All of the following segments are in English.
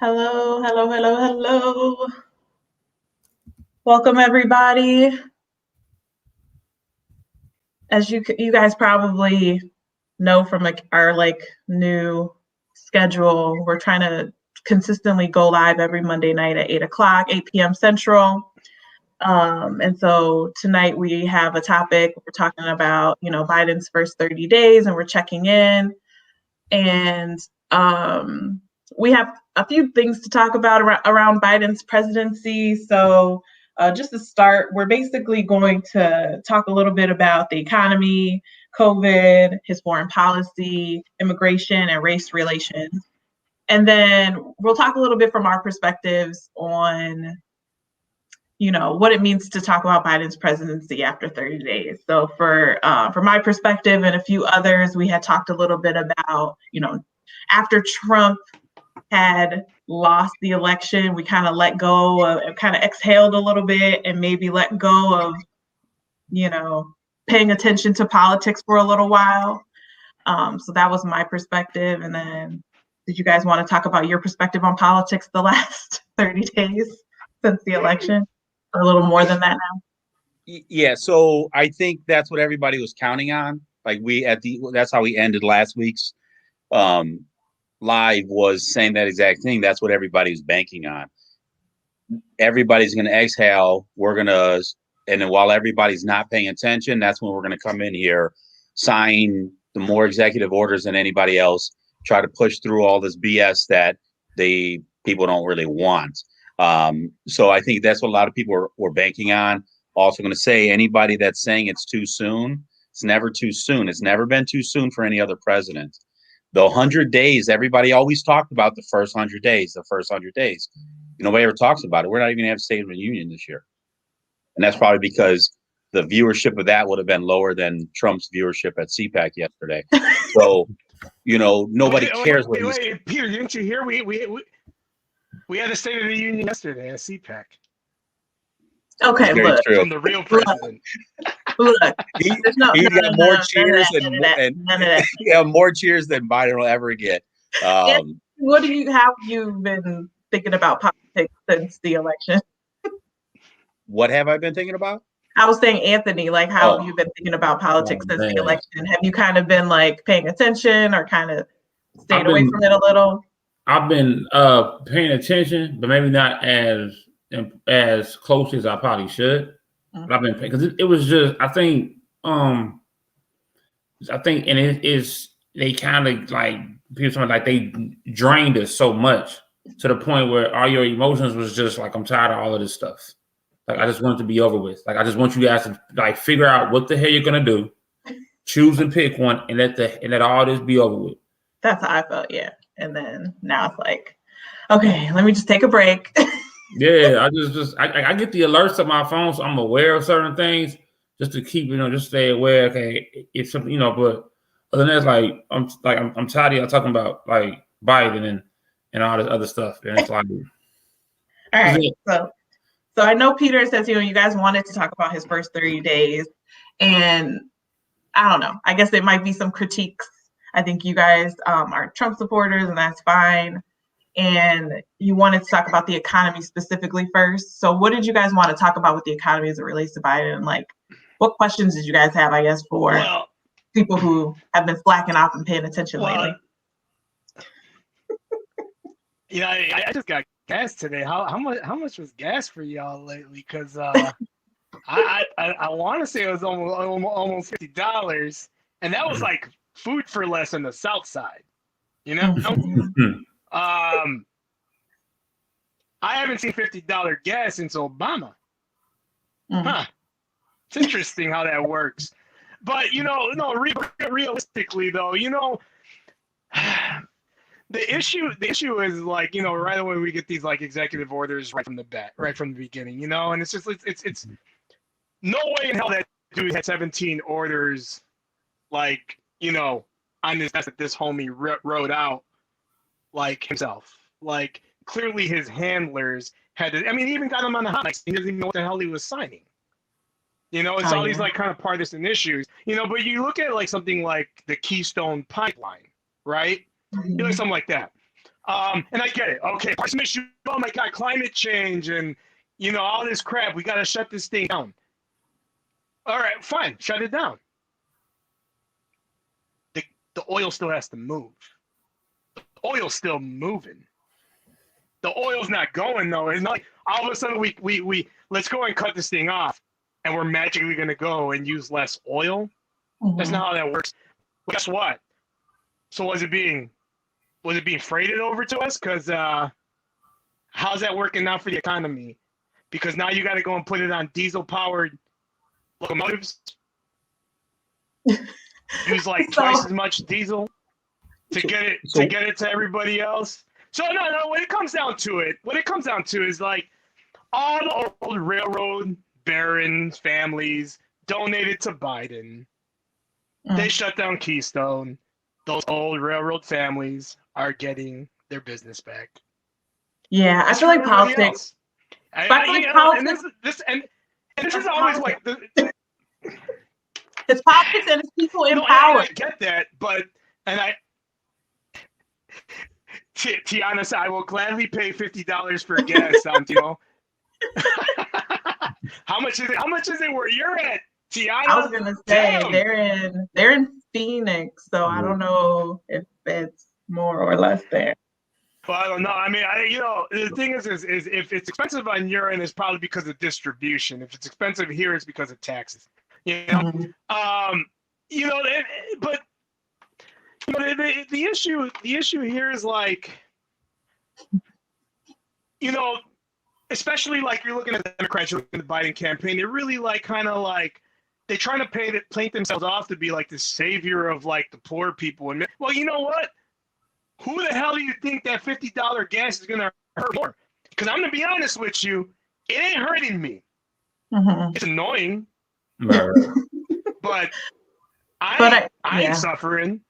Hello, hello, hello, hello. Welcome everybody. As you guys probably know from our new schedule, we're trying to consistently go live every Monday night at 8 o'clock, 8 p.m. Central. And so tonight we have a topic. We're talking about, Biden's first 30 days, and we're checking in. And we have a few things to talk about around Biden's presidency. So just to start, we're basically going to talk a little bit about the economy, COVID, his foreign policy, immigration, and race relations. And then we'll talk a little bit from our perspectives on, what it means to talk about Biden's presidency after 30 days. So for my perspective and a few others, we had talked a little bit about, after Trump had lost the election, we kind of let go of, kind of exhaled a little bit and maybe let go of, paying attention to politics for a little while. So that was my perspective. And then did you guys want to talk about your perspective on politics the last 30 days since the election? A little more than that now? Yeah, so I think that's what everybody was counting on. That's how we ended last week's live, was saying that exact thing. That's what everybody was banking on. Everybody's going to exhale. And then while everybody's not paying attention, that's when we're going to come in here, sign the more executive orders than anybody else, try to push through all this BS that people don't really want. So I think that's what a lot of people were banking on. Also going to say, anybody that's saying it's too soon, it's never too soon. It's never been too soon for any other president. The 100 days, everybody always talked about the first 100 days. Nobody ever talks about it. We're not even going to have State of the Union this year. And that's probably because the viewership of that would have been lower than Trump's viewership at CPAC yesterday. So, nobody cares what he's... Wait, Peter, didn't you hear? We had a State of the Union yesterday at CPAC. Okay, look. From the real president. Look. He got more cheers more cheers than Biden will ever get. What have you been thinking about politics since the election? What have I been thinking about? I was saying, Anthony, how have you been thinking about politics since the election? Have you kind of been paying attention or kind of stayed away from it a little? I've been paying attention, but maybe not as close as I probably should. Mm-hmm. But I've been paying, because it was just, I think, and it is, they kind of people they drained us so much to the point where all your emotions was just I'm tired of all of this stuff. I just want it to be over with. I just want you guys to figure out what the hell you're gonna do, choose and pick one, and let all this be over with. That's how I felt, yeah. And then now it's okay, let me just take a break. Yeah, I get the alerts on my phone, so I'm aware of certain things just to keep, just stay aware. Okay, it's something, but other than that, I'm tired of y'all talking about Biden and all this other stuff. And it's all right, so I know Peter says, you guys wanted to talk about his first 30 days, and I don't know. I guess there might be some critiques. I think you guys are Trump supporters, and that's fine. And you wanted to talk about the economy specifically first. So what did you guys want to talk about with the economy as it relates to Biden? What questions did you guys have, I guess, for people who have been slacking off and paying attention lately? I just got gas today. How much was gas for y'all lately? Because I want to say it was almost $50, and that was food for less on the South Side. I haven't seen $50 gas since Obama. Huh. It's interesting how that works. But realistically though, the issue is right away we get these executive orders right from the beginning, and it's just it's no way in hell that dude had 17 orders on this desk that this homie wrote out himself. Clearly his handlers had to, he even got him on the hot mic. He doesn't even know what the hell he was signing. It's all these kind of partisan issues, but you look at something like the Keystone Pipeline, right? Mm-hmm. Something like that. And I get it. Okay, some issue. Oh my God, climate change and all this crap. We got to shut this thing down. All right, fine, shut it down. The oil still has to move. The oil's still moving. The oil's not going though. It's not like all of a sudden we let's go and cut this thing off, and we're magically going to go and use less oil. Mhm. That's not how that works. But guess what? So was it being freighted over to us? Because how's that working out for the economy? Because now you got to go and put it on diesel-powered locomotives. Use like twice as much diesel to get it to everybody else. So no. When it comes down to it, is like all the old railroad barons, families donated to Biden. They shut down Keystone. Those old railroad families are getting their business back. Yeah, I feel like politics. This is always like it's politics and it's people in no, power. I get that, but Tiana said, I will gladly pay $50 for gas, Santino. How much is it where you're at, Tiana? I was gonna say they're in Phoenix, so I don't know if it's more or less there. Well, I don't know. I mean, the thing is if it's expensive on your end, it's probably because of distribution. If it's expensive here, it's because of taxes. Mhm. But the issue here is like, especially like you're looking at the Democrats, you're looking at the Biden campaign, they're really like kind of like they're trying to paint themselves off to be like the savior of like the poor people. And well, you know what? Who the hell do you think that $50 gas is gonna hurt more? Because I'm gonna be honest with you, it ain't hurting me. Mhm. It's annoying, Right. but I ain't suffering.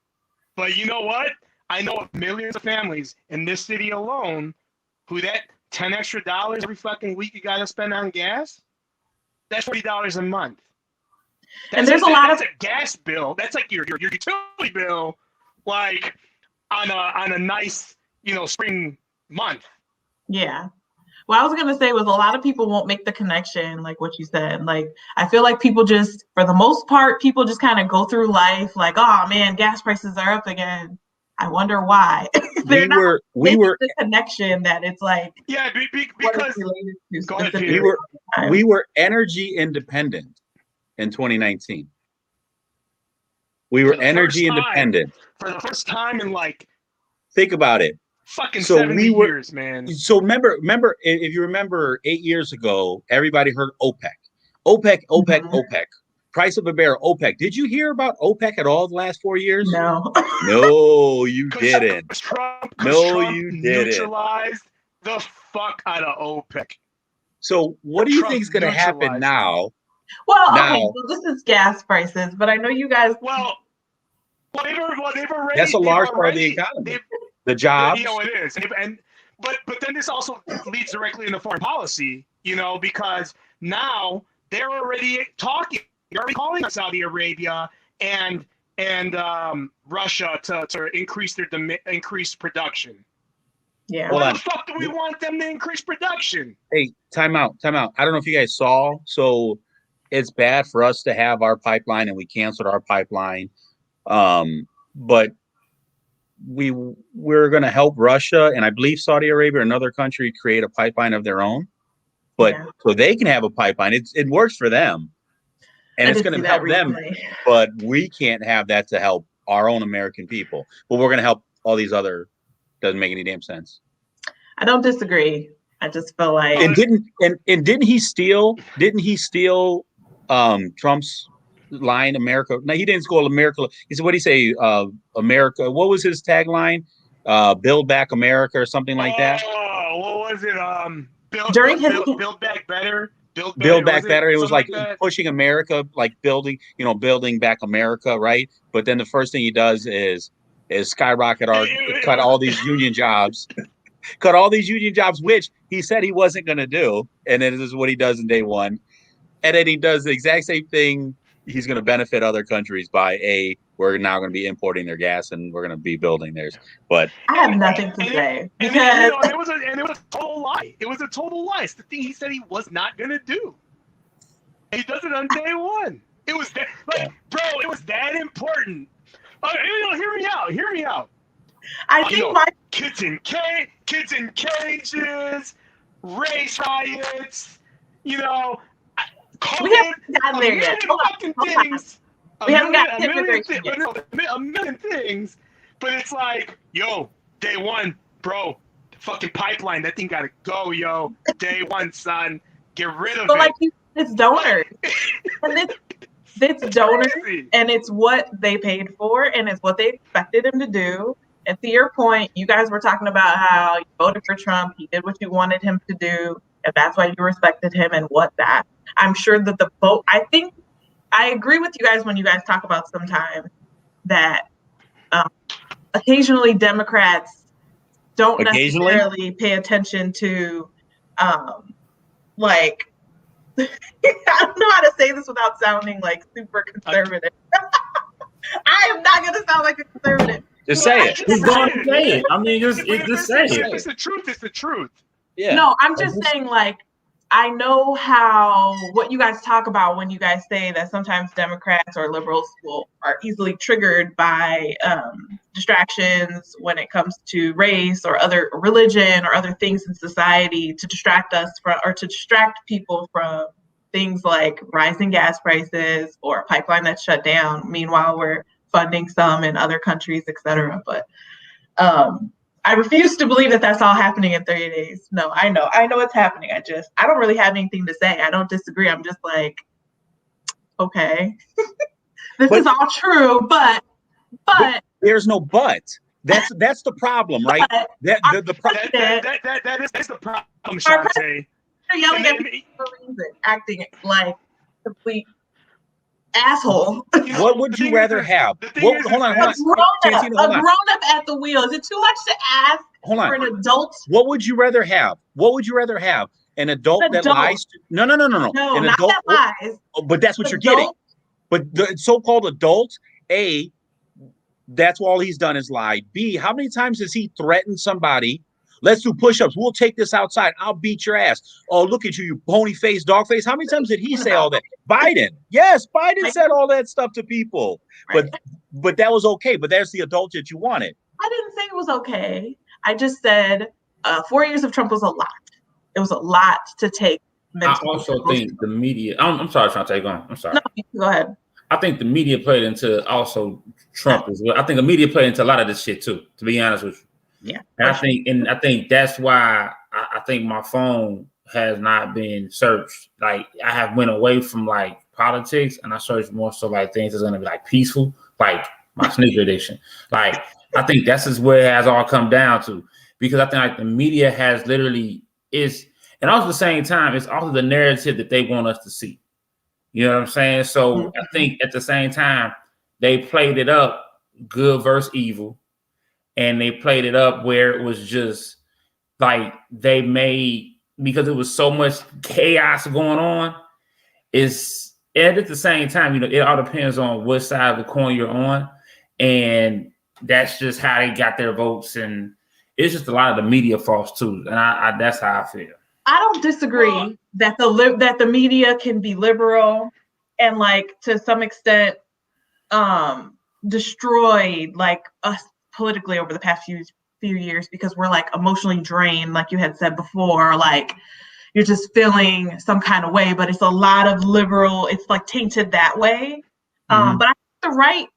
But you know what? I know of millions of families in this city alone who that $10 extra every fucking week you gotta spend on gas, that's $40 a month. And there's that's a gas bill. That's like your utility bill, like on a nice spring month. Yeah. What I was gonna say was a lot of people won't make the connection, like what you said. Like I feel like people just, for the most part, people just kind of go through life like, oh man, gas prices are up again. I wonder why. They're not making the connection that it's like because related to go ahead, specifically. we were energy independent in 2019. We were energy independent for the first time in like. Think about it. Fucking 70 years, man. So remember, if you remember 8 years ago, everybody heard OPEC. Price of a barrel, OPEC. Did you hear about OPEC at all the last 4 years? No. No, you didn't. Trump you didn't. Neutralized the fuck out of OPEC. So what do you think is going to happen now? Well, okay, so this is gas prices, but I know you guys. Well, they've already. That's a large part of the economy. The jobs. It is. But then this also leads directly into foreign policy, because now they're already talking. They're already calling on Saudi Arabia and Russia to increase increase production. Yeah. Why the fuck do we want them to increase production? Hey, time out. I don't know if you guys saw. So it's bad for us to have our pipeline, and we canceled our pipeline. But we're going to help Russia and I believe Saudi Arabia, another country, create a pipeline of their own, but so they can have a pipeline. It works for them, and it's going to help them. But we can't have that to help our own American people. But we're going to help all these other. Doesn't make any damn sense. I don't disagree. I just feel like didn't he steal Trump's line, America? No, he didn't call America. He said, what did he say? America. What was his tagline? Build back America or something like that. Oh, what was it? Build back better. Build back better. It was like pushing America, like building back America, right? But then the first thing he does is skyrocket cut all these union jobs. Cut all these union jobs, which he said he wasn't going to do. And then this is what he does in day one. And then he does the exact same thing. He's going to benefit other countries by we're now going to be importing their gas and we're going to be building theirs. But I have nothing to say because it was a total lie. It was a total lie. It's the thing he said he was not going to do. And he does it on day one. It was that, bro, it was that important. Hear me out. I think kids in cages, race riots, COVID, we haven't gotten there yet. We haven't gotten immigration yet. A million things, but it's like, yo, day one, bro, the fucking pipeline, that thing gotta go, yo. Day one, son, get rid of it. It's donors, and it's donors, and it's what they paid for, and it's what they expected him to do. And to your point, you guys were talking about how you voted for Trump. He did what you wanted him to do, and that's why you respected him and what that. I'm sure that the vote, I think I agree with you guys when you guys talk about sometimes that occasionally Democrats don't necessarily pay attention to, like, I don't know how to say this without sounding like super conservative. I am not going to sound like a conservative. Just say it. Just go and say it. I mean, just say it. It's the truth. It's the truth. Yeah. No, I'm just saying, like, I know what you guys talk about when you guys say that sometimes Democrats or liberals are easily triggered by distractions when it comes to race or other religion or other things in society to distract us from, or to distract people from things like rising gas prices or a pipeline that's shut down. Meanwhile, we're funding some in other countries, et cetera. But I refuse to believe that that's all happening in 30 days. No, I know it's happening. I don't really have anything to say. I don't disagree. I'm just like, okay, this is all true, but there's no but. That's the problem, right? That is the problem, Shantae. They're yelling at me for a reason, acting like a complete asshole. What would you rather have? Hold on. A grown-up at the wheel. Is it too much to ask for an adult? What would you rather have? An adult that lies? No. No, An not adult that lies. But that's what you're getting. But the so-called adult, A, that's all he's done is lie. B, how many times has he threatened somebody? Let's do push-ups. We'll take this outside. I'll beat your ass. Oh, look at you, you pony face, dog face. How many times did he say all that? Biden. Yes, Biden said all that stuff to people. Right. But that was okay. But there's the adult that you wanted. I didn't say it was okay. I just said 4 years of Trump was a lot. It was a lot to take. I also think the media. I'm sorry, Shantae, go on. I'm sorry. No, go ahead. I think the media played into also Trump as well. I think the media played into a lot of this shit too, to be honest with you. Yeah. And I think that's why I think my phone has not been searched. Like, I have went away from like politics and I searched more so like things that's gonna be like peaceful, like my sneaker edition. Like, I think that's just where it has all come down to, because I think like the media has literally and also at the same time, it's also the narrative that they want us to see. You know what I'm saying? So I think at the same time, they played it up good versus evil. And they played it up where it was just like they made, because it was so much chaos going on. And at the same time, it all depends on what side of the coin you're on. And that's just how they got their votes. And it's just a lot of the media faults too. And I that's how I feel. I don't disagree that the media can be liberal and like to some extent destroyed like us politically over the past few years, because we're like emotionally drained, like you had said before, like you're just feeling some kind of way, but it's a lot of liberal, it's like tainted that way. But I think the right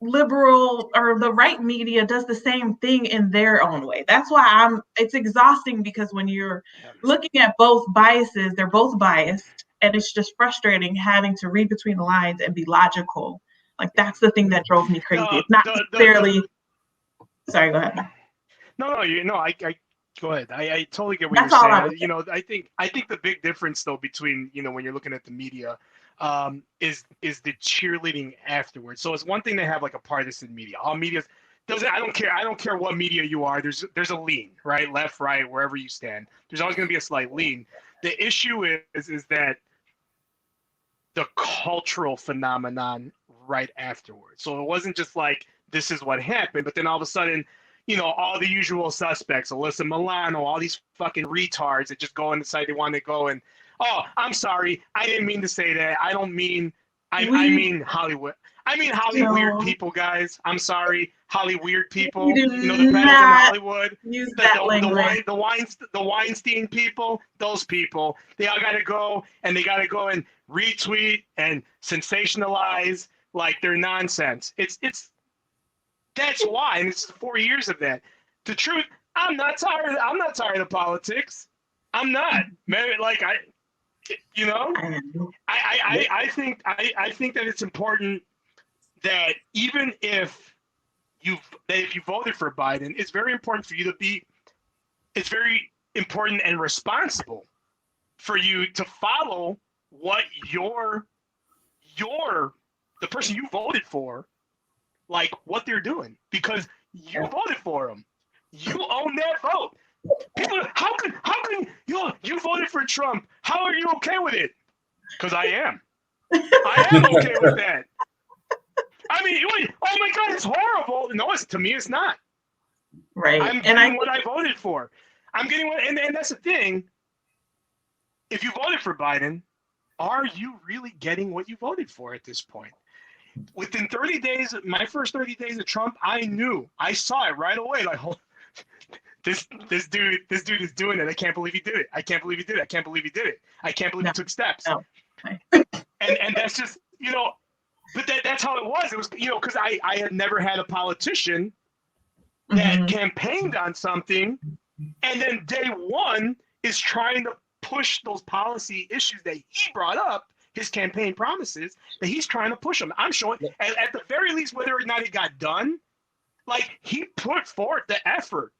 liberal or the right media does the same thing in their own way. That's why it's exhausting, because when you're looking at both biases, they're both biased, and it's just frustrating having to read between the lines and be logical. Like, that's the thing that drove me crazy. It's not necessarily. Sorry, go ahead. No, I go ahead. I totally get what you're saying. I think the big difference though between, when you're looking at the media, is the cheerleading afterwards. So it's one thing to have like a partisan media. All media I don't care what media you are. There's a lean, right? Left, right, wherever you stand. There's always going to be a slight lean. The issue is that the cultural phenomenon right afterwards. So it wasn't just like, this is what happened, but then all of a sudden, all the usual suspects, Alyssa Milano, all these fucking retards that just go and decide they want to go and, oh, I'm sorry, I didn't mean to say that. I don't mean, I mean Hollywood. I mean weird people, guys. I'm sorry, weird people. You do the pedals in Hollywood, use that language. the Weinstein people, those people. They all got to go and retweet and sensationalize like they're nonsense. That's why, and it's 4 years of that. The truth, I'm not tired of politics. I'm not, man. Like I think that it's important that even if you voted for Biden, it's very important for you to be. It's very important and responsible for you to follow what the person you voted for, like what they're doing, because you voted for them. You own that vote. People, how can you voted for Trump? How are you okay with it? Because I am. I am okay with that. I mean, oh my God, it's horrible. No, to me, it's not. Right. I'm getting what I voted for. I'm getting what, and that's the thing. If you voted for Biden, are you really getting what you voted for at this point? Within 30 days, my first 30 days of Trump, I saw it right away. Like, this dude is doing it. I can't believe he did it. I can't believe he did it. I can't believe he did it. I can't believe he took steps. No. And that's just, but that's how it was. It was, because I had never had a politician that campaigned on something, and then day one is trying to push those policy issues that he brought up, his campaign promises, that he's trying to push them. I'm showing, at the very least, whether or not it got done, like he put forth the effort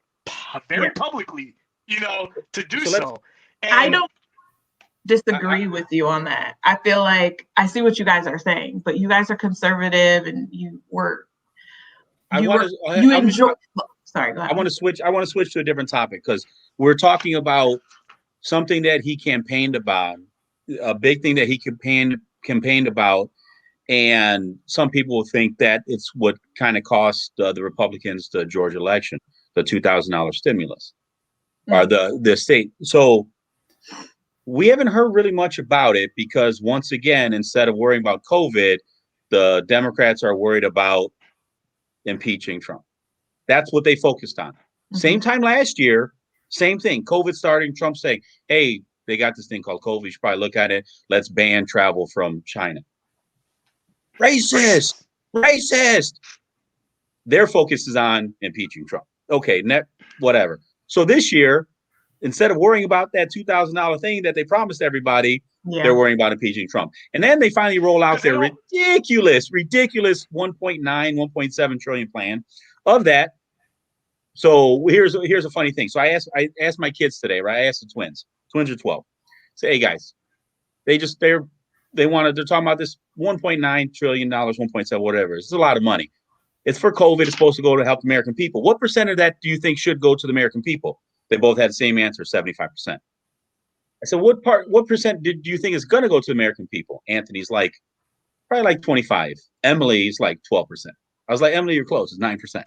very publicly, to do so. And I don't disagree with you on that. I feel like I see what you guys are saying, but you guys are conservative and enjoy. Sorry, go ahead. I want to switch to a different topic, because we're talking about something that he campaigned about, a big thing that he campaigned about, and some people think that it's what kind of cost the Republicans the Georgia election, the $2,000 stimulus, or the state. So we haven't heard really much about it, because once again, instead of worrying about COVID, the Democrats are worried about impeaching Trump. That's what they focused on. Same time last year, same thing. COVID starting, Trump saying, hey, they got this thing called COVID. You should probably look at it. Let's ban travel from China. Racist. Their focus is on impeaching Trump. Okay, whatever. So this year, instead of worrying about that $2,000 thing that they promised everybody, they're worrying about impeaching Trump. And then they finally roll out their ridiculous 1.9, 1.7 trillion plan of that. So here's a funny thing. So I asked my kids today, right? I asked the twins. Twins are 12. Say, hey guys, they're talking about this $1.9 trillion, 1.7, whatever. It's a lot of money. It's for COVID. It's supposed to go to help the American people. What percent of that do you think should go to the American people? They both had the same answer, 75%. I said, what percent do you think is going to go to the American people? Anthony's like, probably like 25. Emily's like 12%. I was like, Emily, you're close. It's 9%.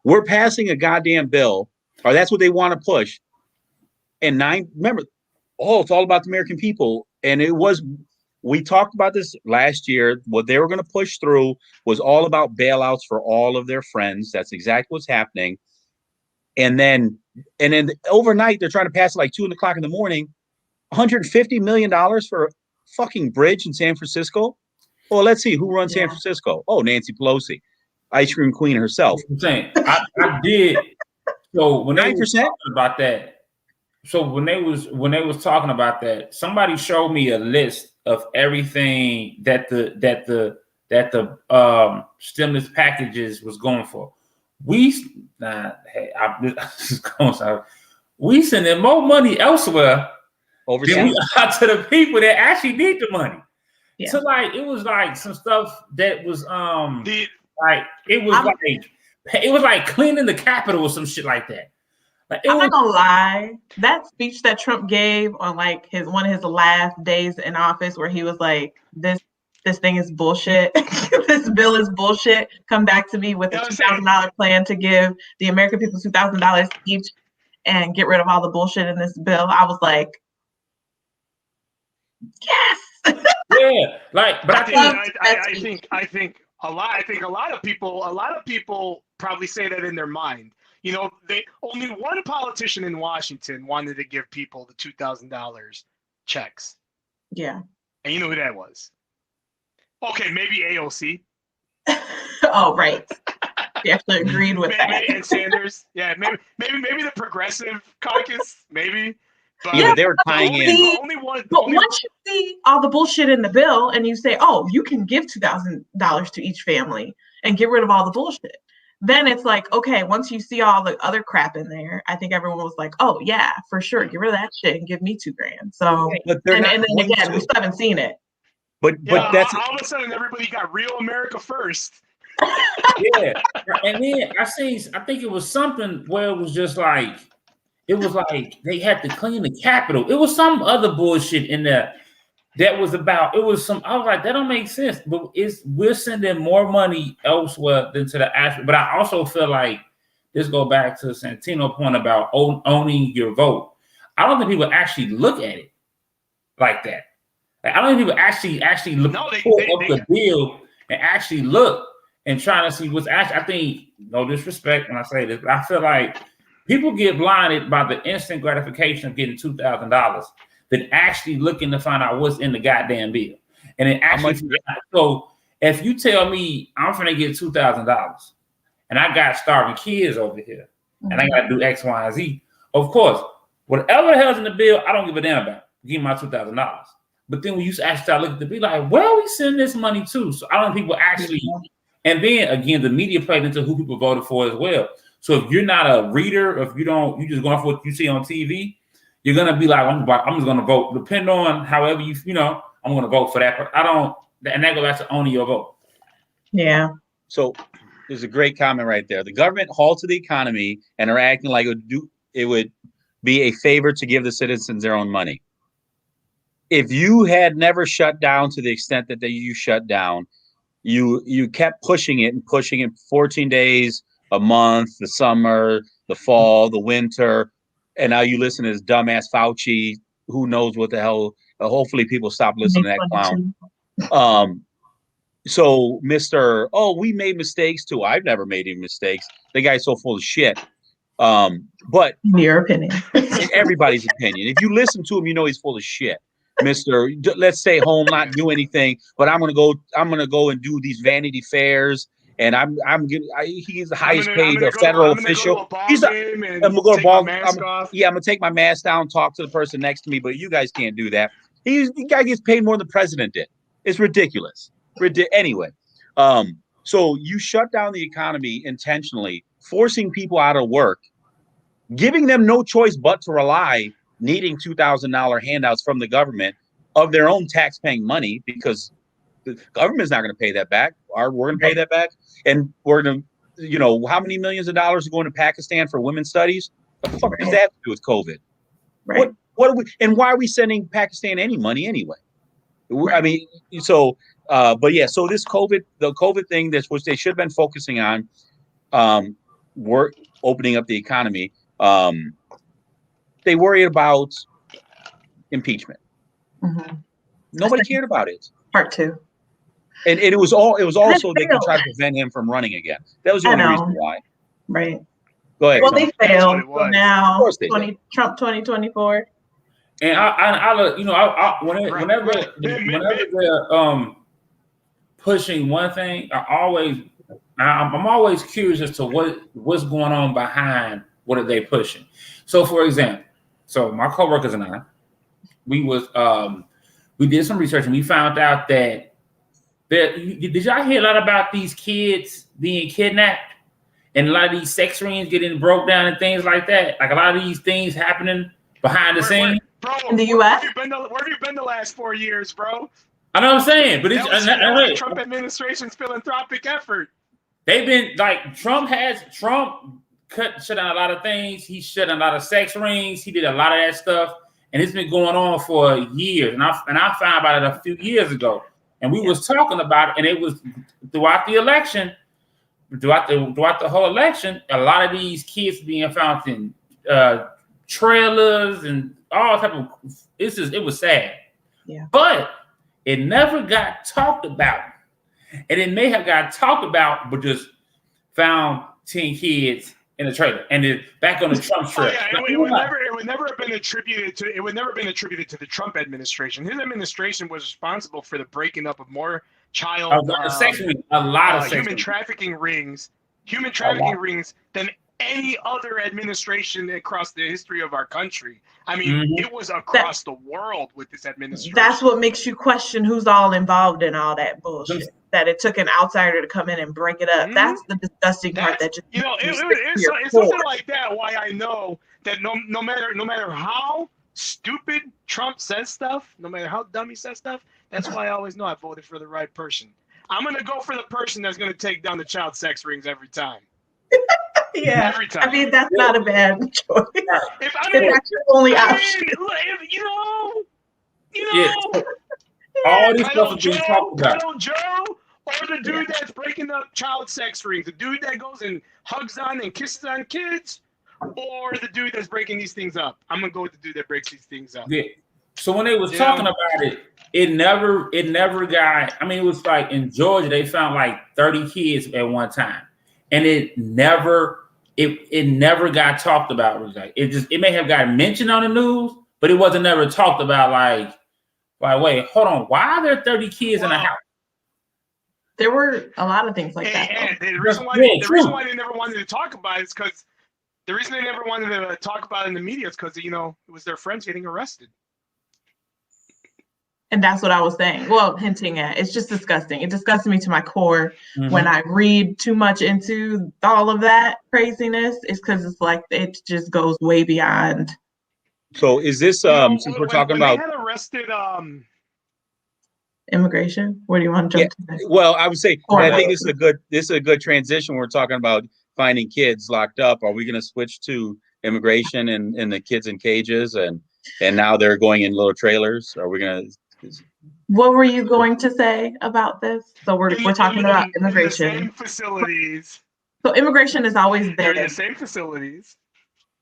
We're passing a goddamn bill, or that's what they want to push. And remember, it's all about the American people. And we talked about this last year. What they were going to push through was all about bailouts for all of their friends. That's exactly what's happening. And then overnight, they're trying to pass it like 2 o'clock in the morning, $150 million for a fucking bridge in San Francisco. Well, let's see who runs San Francisco. Oh, Nancy Pelosi, ice cream queen herself. I'm saying I did. So when 9% about that, when they was talking about that, somebody showed me a list of everything that the stimulus packages was going for. We sending more money elsewhere than we are to the people that actually need the money. Yeah. So like it was like some stuff that was it was like cleaning the Capitol or some shit like that. Like, I'm not gonna lie, that speech that Trump gave on like one of his last days in office, where he was like, "This this thing is bullshit. This bill is bullshit. Come back to me with a $2,000 plan to give the American people $2,000 each and get rid of all the bullshit in this bill. I was like, yes. Yeah, like, but I think a lot of people probably say that in their mind. You know, only one politician in Washington wanted to give people the $2,000 checks. Yeah. And you know who that was? Okay, maybe AOC. Oh, right. They actually agreed with that. And Sanders. Yeah, maybe the Progressive Caucus, maybe. But yeah, but they were tying in. Once you see all the bullshit in the bill and you say, oh, you can give $2,000 to each family and get rid of all the bullshit, then it's like, okay, once you see all the other crap in there, I think everyone was like, oh, yeah, for sure, get rid of that shit and give me $2,000. So, and then again, we still haven't seen it. But that's all of a sudden everybody got real America first. Yeah, and then I think it was something where it was just like, it was like they had to clean the Capitol. It was some other bullshit in there that was about. It was some. I was like, that don't make sense. But we're sending more money elsewhere than to the actual. But I also feel like this go back to Santino's point about owning your vote. I don't think people actually look at it like that. Like, I don't think people actually look up the bill and actually look and trying to see what's actually. I think, no disrespect when I say this, but I feel like people get blinded by the instant gratification of getting $2,000 than actually looking to find out what's in the goddamn bill. And it actually, so if you tell me I'm finna get $2,000 and I got starving kids over here and I got to do X, Y, and Z, of course, whatever the hell's in the bill, I don't give a damn about. Give me my $2,000. But then when you actually start looking at the bill, like, where are we sending this money to? So I don't think people actually, and then again, the media played into who people voted for as well. So if you're not a reader, if you just going for what you see on TV, you're gonna be like, I'm just gonna vote. Depending on however I'm gonna vote for that. But and that goes back to owning your vote. Yeah. So there's a great comment right there. The government halted the economy and are acting like it would be a favor to give the citizens their own money. If you had never shut down to the extent that you shut down, you kept pushing it 14 days, a month, the summer, the fall, the winter, and now you listen to this dumbass Fauci, who knows what the hell. Hopefully people stop listening to that clown. So Mr. Oh, we made mistakes too. I've never made any mistakes. The guy's so full of shit. But in your opinion. In everybody's opinion. If you listen to him, you know he's full of shit. Mr. Let's stay home, not do anything, but I'm gonna go and do these Vanity Fairs. And he's the highest paid federal official. I'm gonna go to ball. I'm gonna take my mask down, talk to the person next to me. But you guys can't do that. The guy gets paid more than the president did. It's ridiculous. Anyway, so you shut down the economy intentionally, forcing people out of work, giving them no choice but to rely, needing $2,000 handouts from the government of their own tax-paying money, because the government's not going to pay that back. We're going to pay that back. And we're going to, how many millions of dollars are going to Pakistan for women's studies? What the fuck does that have to do with COVID? Right. What are we, and why are we sending Pakistan any money anyway? I mean, so, but yeah, so the COVID thing, which they should have been focusing on, we're opening up the economy. They worried about impeachment. Mm-hmm. Nobody cared about it. Part 2. And it was also they could try to prevent him from running again. That was the only reason why. Right. Go ahead. Well, they failed. So now, Trump 2024. And whenever they're pushing one thing, I'm always curious as to what's going on behind what are they pushing. So, for example, my coworkers and I, we did some research and we found out that did y'all hear a lot about these kids being kidnapped and a lot of these sex rings getting broke down and things like that? Like a lot of these things happening behind the scenes. Bro, in the U.S. Where have you been the last 4 years, bro? I know what I'm saying, but that was the Trump administration's philanthropic effort. They've been like Trump shut down a lot of things. He shut down a lot of sex rings. He did a lot of that stuff, and it's been going on for years. And I found about it a few years ago. And we was talking about it, and it was throughout the election, throughout the whole election, a lot of these kids being found in trailers and all type of. It was sad. Yeah. But it never got talked about, and it may have got talked about, but just found 10 kids in a trailer, and then back on the Trump trip. Yeah, it would never have been attributed to the Trump administration. His administration was responsible for the breaking up of more child human trafficking rings than any other administration across the history of our country. I mean, it was across the world with this administration. That's what makes you question who's all involved in all that bullshit. That it took an outsider to come in and break it up. That's the disgusting part. That just it's something like that. Why I know that no matter how stupid Trump says stuff, no matter how dumb he says stuff, that's why I always know I voted for the right person. I'm gonna go for the person that's gonna take down the child sex rings every time. Yeah, every time. I mean, that's not a bad choice. If that's your only option. All this stuff is being talked about. Joe, or the dude that's breaking up child sex rings, the dude that goes and hugs on and kisses on kids, or the dude that's breaking these things up. I'm gonna go with the dude that breaks these things up. Yeah. So when they was talking about it, it never got. I mean, it was like in Georgia, they found like 30 kids at one time, and it never got talked about. It was like it may have got mentioned on the news, but it wasn't never talked about. Like, wait, hold on. Why are there 30 kids in the house? There were a lot of things like that. And the reason why they never wanted to talk about it is because the reason they never wanted to talk about it in the media is because it was their friends getting arrested. And that's what I was saying. Well, hinting at. It's just disgusting. It disgusts me to my core when I read too much into all of that craziness. It's because it's like it just goes way beyond. So is this since we're talking about they had arrested immigration? Where do you want to jump to? Well, I would say I think this is a good transition. We're talking about finding kids locked up. Are we going to switch to immigration and the kids in cages and now they're going in little trailers? Are we going to? What were you going to say about this? So we're talking about immigration. In the same facilities. So immigration is always there. They're in the same facilities.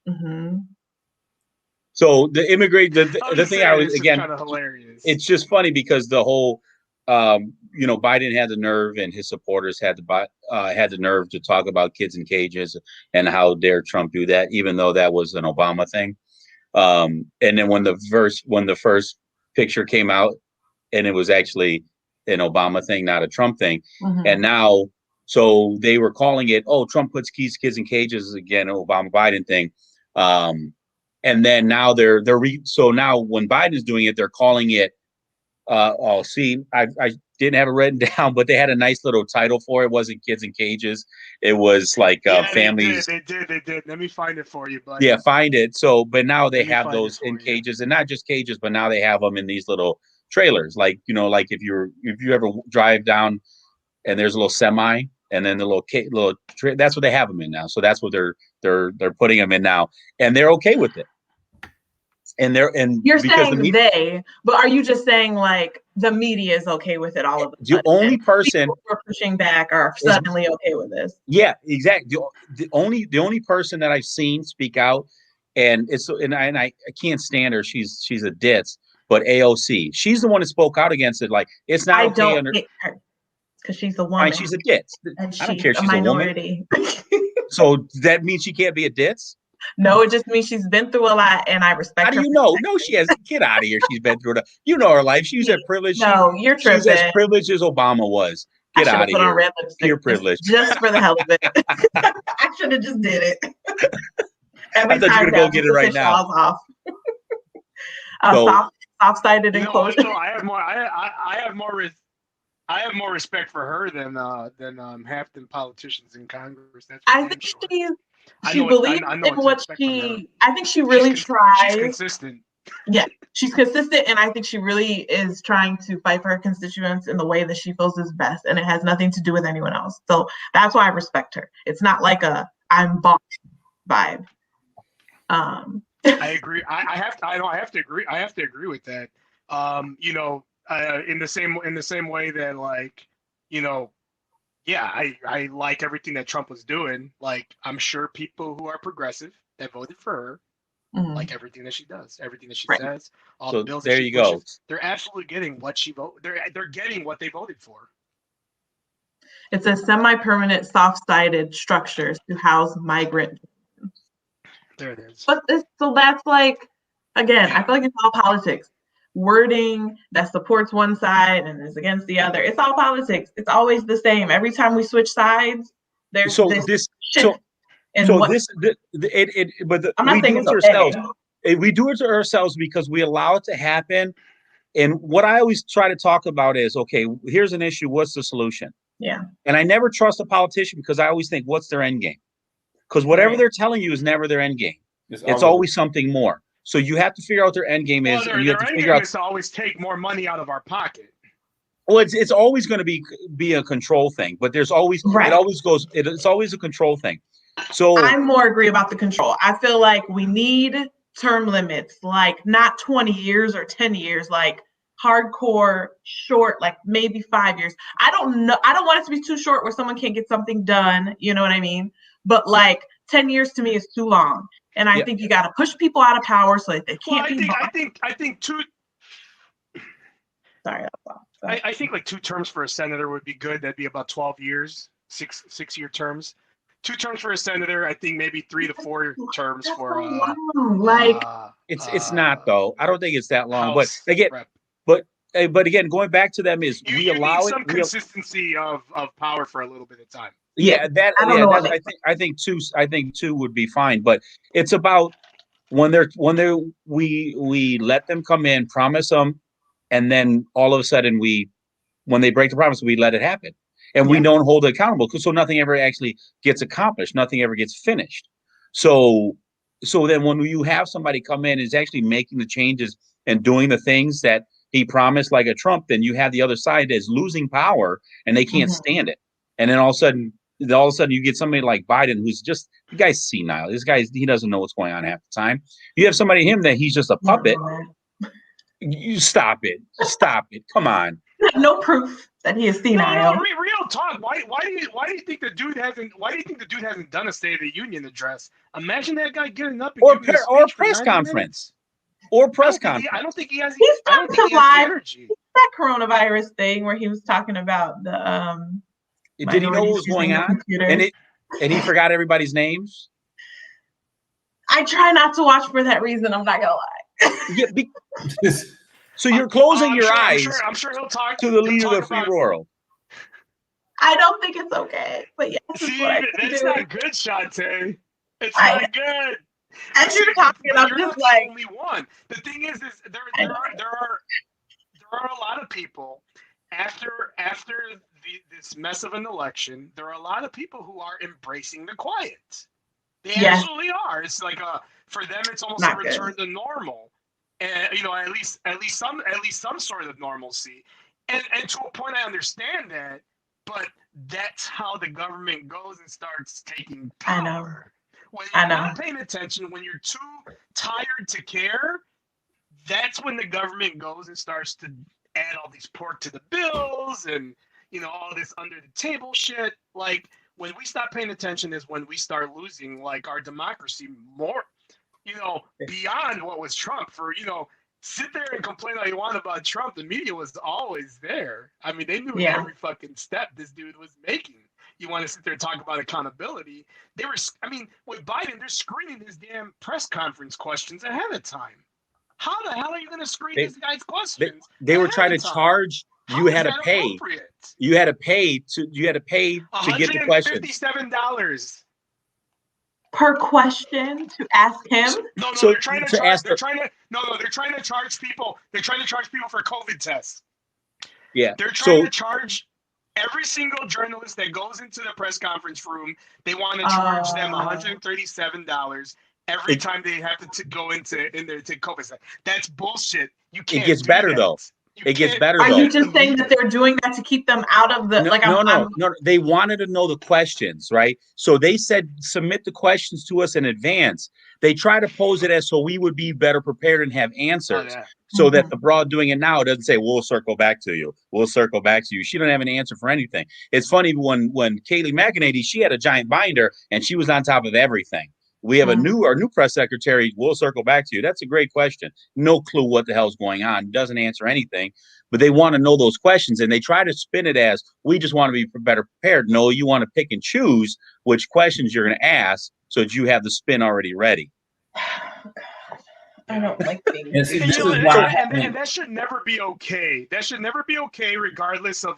Mm-hmm. So the the thing I was again, kind of hilarious. It's just funny because the whole, Biden had the nerve and his supporters had the nerve to talk about kids in cages and how dare Trump do that, even though that was an Obama thing. And then when the first picture came out, and it was actually an Obama thing, not a Trump thing, and now so they were calling it, oh, Trump puts kids in cages again, Obama Biden thing. And then now so now when Biden's doing it, they're calling it. I didn't have it written down, but they had a nice little title for it. It wasn't kids in cages. It was like families. They did. Let me find it for you, buddy. Yeah, find it. So, but now they have those in cages, and not just cages, but now they have them in these little trailers. Like like if you ever drive down, and there's a little semi. And then the that's what they have them in now. So that's what they're putting them in now, and they're okay with it. And you're saying but are you just saying like the media is okay with it? All of the only person who are pushing back are suddenly okay with this. Yeah, exactly. The only person that I've seen speak out, and I can't stand her. She's a ditz, but AOC, she's the one that spoke out against it. Like it's not okay. I don't hate her because she's a woman. She's a ditz. And I don't care. She's a minority. A woman. So that means she can't be a ditz? No, it just means she's been through a lot, and I respect her. How do you know? No, she has. Get out of here. She's been through it. You know her life. She's as privileged. No, you're tripping. She's as privileged as Obama was. Get out of here. On red lipstick you're privileged. Just for the hell of it. I should have just did it. I thought you were going to go get it right now. Soft-sided enclosure. I have more respect for her than half the politicians in Congress. That's I think she believes in what she. I think she really tries. She's consistent. Yeah, she's consistent, and I think she really is trying to fight for her constituents in the way that she feels is best, and it has nothing to do with anyone else. So that's why I respect her. It's not like a I'm bought vibe. I agree. I have to agree. I have to agree with that. in the same way that, like, you know, yeah, I like everything that Trump was doing. Like, I'm sure people who are progressive that voted for her like everything that she does, everything that she Right. says, all So the bills that there she you go. pushes. They're absolutely getting what she vote. They're getting what they voted for. It says semi-permanent soft-sided structures to house migrant. There it is. But so that's like, again, I feel like it's all politics. Wording that supports one side and is against the other. It's all politics. It's always the same. Every time we switch sides, there's So this this shift. I'm not saying it's okay. We do it to ourselves because we allow it to happen. And what I always try to talk about is, okay, here's an issue. What's the solution? Yeah. And I never trust a politician because I always think, what's their end game? Because whatever they're telling you is never their end game. It's always something more. So you have to figure out what their end game is, and you have to figure out. Is to always take more money out of our pocket. Well, it's always going to be a control thing, but there's always it's always a control thing. So I'm more agree about the control. I feel like we need term limits, like not 20 years or 10 years, like hardcore short, like maybe 5 years. I don't know. I don't want it to be too short where someone can't get something done. You know what I mean? But like 10 years to me is too long. And I think you got to push people out of power so that they can't be. I think two. Sorry. I think like 2 terms for a senator would be good. That'd be about 12 years, 6-year terms. 2 terms for a senator. I think maybe 3 to 4 terms for it's not though. I don't think it's that long. House but again, rep. but again, going back to them is we allow need some consistency of power for a little bit of time. Yeah, I think 2 would be fine. But it's about when we let them come in, promise them, and then all of a sudden when they break the promise, we let it happen. And we don't hold it accountable, so nothing ever actually gets accomplished. Nothing ever gets finished. So then when you have somebody come in and is actually making the changes and doing the things that he promised, like a Trump, then you have the other side that's losing power and they can't stand it. And then all of a sudden you get somebody like Biden, who's just, the guy's senile. He doesn't know what's going on half the time. You have somebody that he's just a puppet. You stop it. Come on. No proof that he is senile. No, real talk. Why do you think the dude hasn't done a State of the Union address? Imagine that guy getting up and giving a press conference. Or press conference. I don't think he has. He's I don't think he has the energy. That coronavirus thing where he was talking about the Did he know what was going on? And he forgot everybody's names? I try not to watch for that reason. I'm not gonna lie. So you're closing your eyes. I'm sure he'll talk to the leader of the free world. I don't think it's okay, but yes, see, that's not good, Shantae. It's not good. As you're talking, I'm just like, only one. The thing is there are a lot of people after this mess of an election. There are a lot of people who are embracing the quiet. They absolutely are. It's like for them, it's almost a return to normal, and at least some sort of normalcy. And to a point, I understand that, but that's how the government goes and starts taking power. I know. When you're not paying attention, when you're too tired to care, that's when the government goes and starts to add all these pork to the bills and all this under the table shit. Like, when we stop paying attention is when we start losing like our democracy more, beyond what was Trump. For sit there and complain all you want about Trump, the media was always there. I mean, they knew every fucking step this dude was making. You want to sit there and talk about accountability? With Biden, they're screening his damn press conference questions ahead of time. How the hell are you going to screen this guy's questions? They were trying to charge. You had to pay. You had to pay to get the questions. $157 per question to ask him. No, they're trying to charge people. They're trying to charge people for COVID tests. Yeah, they're trying to charge every single journalist that goes into the press conference room. They want to charge them $137 every time they have to go into there to COVID test. That's bullshit. You can't. It gets better though. It gets better Are though. you just saying that they're doing that to keep them out of the No. They wanted to know the questions, right? So they said submit the questions to us in advance. They try to pose it as so we would be better prepared and have answers. Oh, yeah. So that the broad doing it now doesn't say we'll circle back to you. We'll circle back to you. She don't have an answer for anything. It's funny when Kayleigh McEnany, she had a giant binder and she was on top of everything. We have our new press secretary. We'll circle back to you. That's a great question. No clue what the hell's going on. Doesn't answer anything, but they want to know those questions and they try to spin it as we just want to be better prepared. No, you want to pick and choose which questions you're going to ask so that you have the spin already ready. I don't like being. And see, this is why, and that should never be okay. That should never be okay, regardless of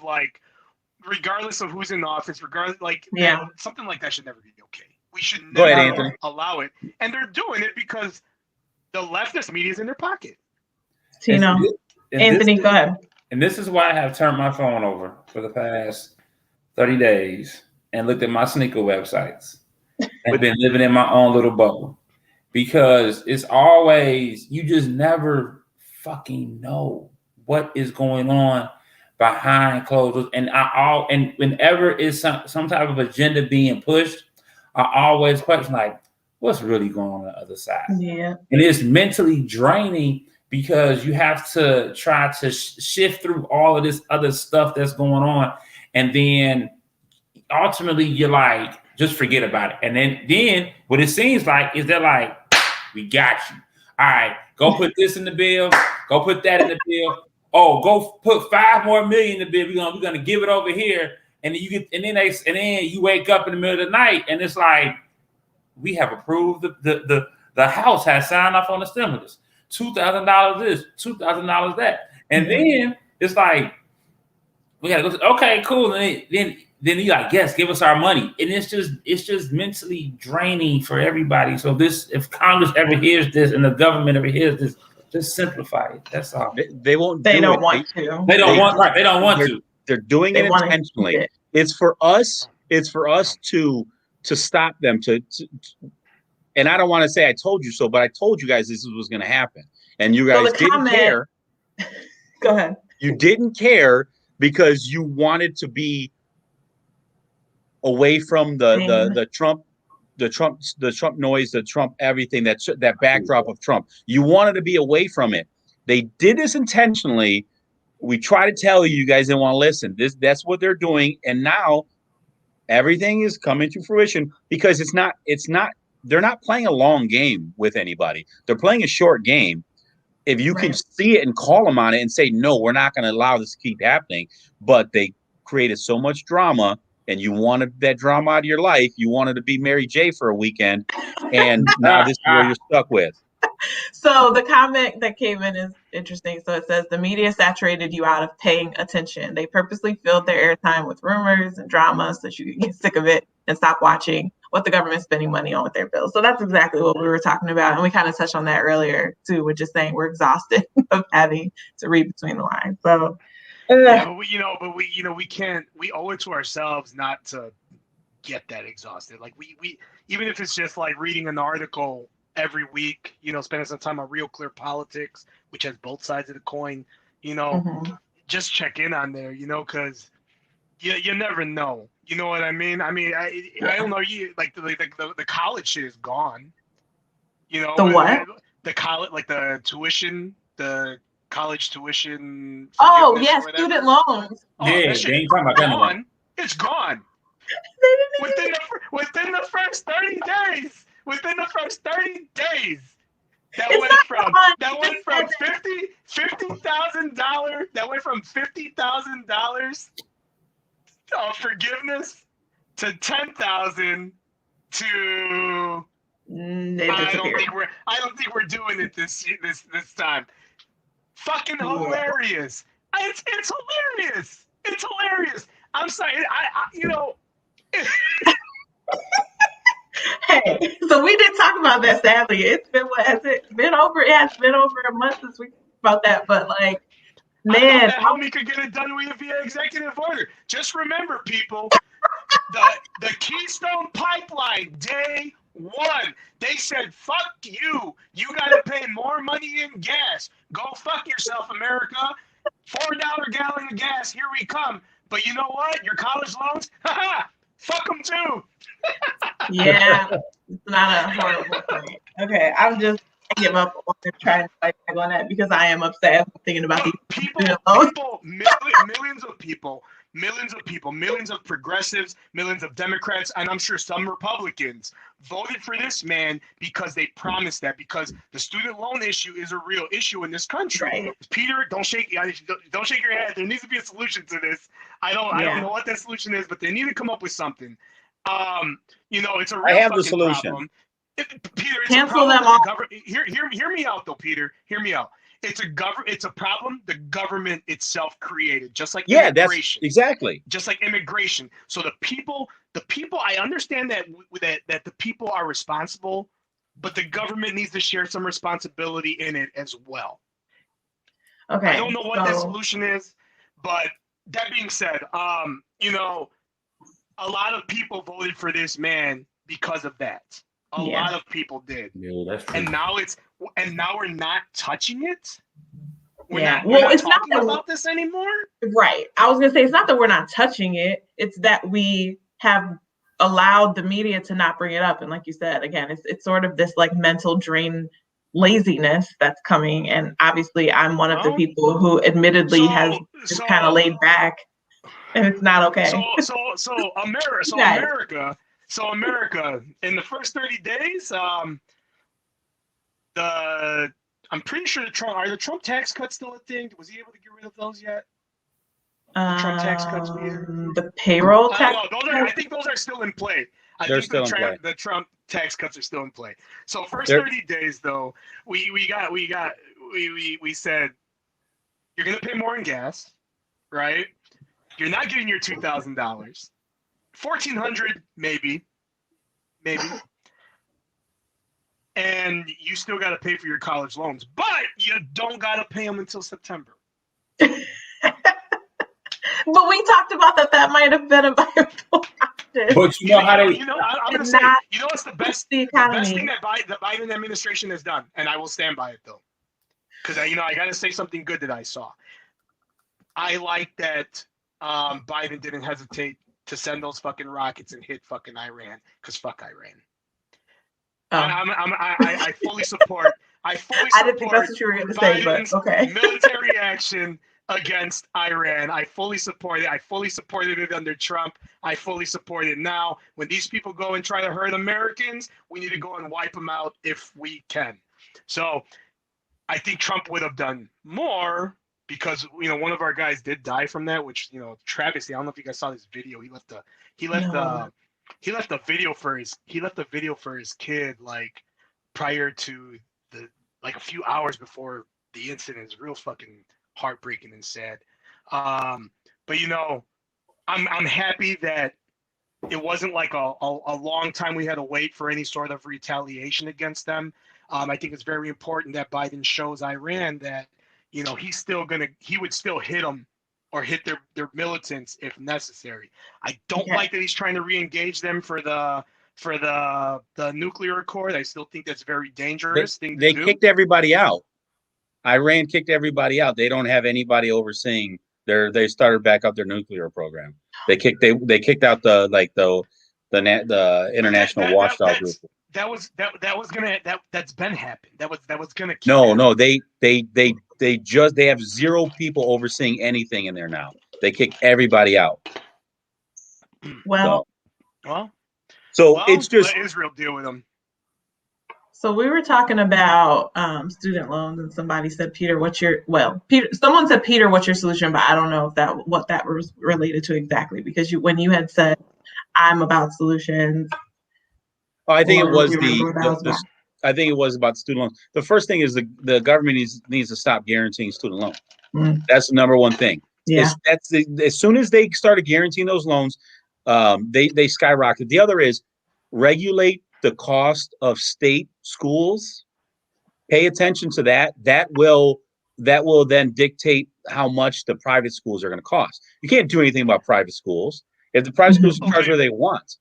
who's in office. Regardless, something like that should never be okay. We should never allow it. And they're doing it because the leftist media is in their pocket. Tino, Anthony, go ahead. And this is why I have turned my phone over for the past 30 days and looked at my sneaker websites and been living in my own little bubble. Because it's always, you just never fucking know what is going on behind closed doors. And whenever it's some type of agenda being pushed, I always question like, what's really going on the other side? Yeah. And it's mentally draining because you have to try to shift through all of this other stuff that's going on. And then ultimately you're like, just forget about it. And then what it seems like is that like, we got you. All right, go put this in the bill. Go put that in the bill. Oh, go put $5 more million in the bill. We're gonna give it over here. And then you wake up in the middle of the night and it's like, we have approved the House has signed off on the stimulus. $2,000 this, $2,000 that. And then it's like, we gotta go, okay, cool. And then you like, yes, give us our money. And it's just mentally draining for everybody. So if Congress ever hears this and the government ever hears this, just simplify it. That's all. They won't. They don't want to. They don't want to. They're doing it intentionally. It's for us. It's for us to stop them. And I don't want to say I told you so, but I told you guys this was going to happen, and you guys didn't care. Go ahead. You didn't care because you wanted to be away from the Trump noise, the Trump everything, that backdrop of Trump. You wanted to be away from it. They did this intentionally. We try to tell you, you guys didn't want to listen. That's what they're doing, and now everything is coming to fruition because they're not playing a long game with anybody. They're playing a short game. If you can see it and call them on it and say, no, we're not going to allow this to keep happening, but they created so much drama and you wanted that drama out of your life. You wanted to be Mary J for a weekend, and now this is where you're stuck with. So the comment that came in is interesting. So it says, the media saturated you out of paying attention. They purposely filled their airtime with rumors and drama so that you could get sick of it and stop watching what the government's spending money on with their bills. So that's exactly what we were talking about. And we kind of touched on that earlier too, with just saying we're exhausted of having to read between the lines. So we owe it to ourselves not to get that exhausted. Like we even if it's just like reading an article every week, spending some time on Real Clear Politics, which has both sides of the coin, just check in on there, because you never know. You know what I mean? I don't know. The college shit is gone. The what? The college, like the tuition, the college tuition. Oh yeah, student loans. Oh, yeah, they ain't talking about that no more. It's gone. Within the first 30 days. Within the first 30 days, that went from $50,000. That went from $50,000 of forgiveness to $10,000 to. I don't think we're doing it this time. Fucking hilarious! It's hilarious. It's hilarious. I'm sorry. Hey, so we did talk about that. Sadly, it's been what has it been over? It has been over a month since we talked about that. But like, man, how we could get it done via executive order. Just remember, people, the Keystone Pipeline, day one, they said, "Fuck you! You got to pay more money in gas. Go fuck yourself, America." $4 gallon of gas, here we come. But you know what? Your college loans, fuck them too. Yeah, it's not a horrible thing. Okay, I give up on trying to fight back on that because I am upset thinking about these student loans. Millions of people, millions of progressives, millions of Democrats, and I'm sure some Republicans voted for this man because they promised that, because the student loan issue is a real issue in this country. Right. Peter, don't shake your head. There needs to be a solution to this. I don't know what that solution is, but they need to come up with something. It's a real I have the fucking solution. problem. Peter, it's Cancel a problem them all. Hear me out though, Peter. Hear me out. It's a problem the government itself created, just like immigration. That's exactly. Just like immigration. So the people, I understand that the people are responsible, but the government needs to share some responsibility in it as well. Okay. I don't know what that solution is, but that being said, a lot of people voted for this man because of that. A lot of people did. Yeah, that's true. And now we're not touching it. We're not it's talking not about this anymore. Right. I was gonna say it's not that we're not touching it. It's that we have allowed the media to not bring it up. And like you said, again, it's sort of this like mental drain laziness that's coming. And obviously I'm one of the people who admittedly has just kind of laid back, and it's not okay. America, in the first 30 days, I'm pretty sure the Trump tax cuts still a thing? Was he able to get rid of those yet? The Trump tax cuts, Peter? The payroll tax. I think those are still in play. The Trump tax cuts are still in play. So first 30 days though, we said you're gonna pay more in gas, right? You're not getting your $2,000. $1,400 maybe, and you still got to pay for your college loans, but you don't got to pay them until September. But we talked about that might have been a viable option. But you know how they, I'm gonna say, what's the best thing that the Biden administration has done, and I will stand by it though, because I got to say something good that I saw. I like that Biden didn't hesitate to send those fucking rockets and hit fucking Iran, because fuck Iran. I fully support. I didn't think that's what you were going to say, but okay. Military action against Iran. I fully support it. I fully supported it under Trump. I fully support it now. When these people go and try to hurt Americans, we need to go and wipe them out if we can. So I think Trump would have done more, because one of our guys did die from that, which Travis, I don't know if you guys saw this video. He left the video for his kid like prior to a few hours before the incident. It's real fucking heartbreaking and sad. But I'm happy that it wasn't like a long time we had to wait for any sort of retaliation against them. I think it's very important that Biden shows Iran that he would still hit them or hit their militants if necessary. I don't like that he's trying to re-engage them for the nuclear accord. I still think that's very dangerous thing to do. They kicked everybody out. Iran kicked everybody out. They don't have anybody overseeing they started back up their nuclear program. They kicked out the international watchdog group. That's been happened. That was gonna. No. They have zero people overseeing anything in there now. They kick everybody out. So it's just let Israel deal with them. So we were talking about student loans, and somebody said, Peter, someone said, Peter, what's your solution? But I don't know what that was related to exactly, because when you had said, I'm about solutions. I think it was I think it was about student loans. The first thing is the government needs to stop guaranteeing student loans. That's the number one thing. Yeah. As soon as they started guaranteeing those loans, they skyrocket. The other is regulate the cost of state schools. Pay attention to that. That will then dictate how much the private schools are going to cost. You can't do anything about private schools. If the private schools charge where they want.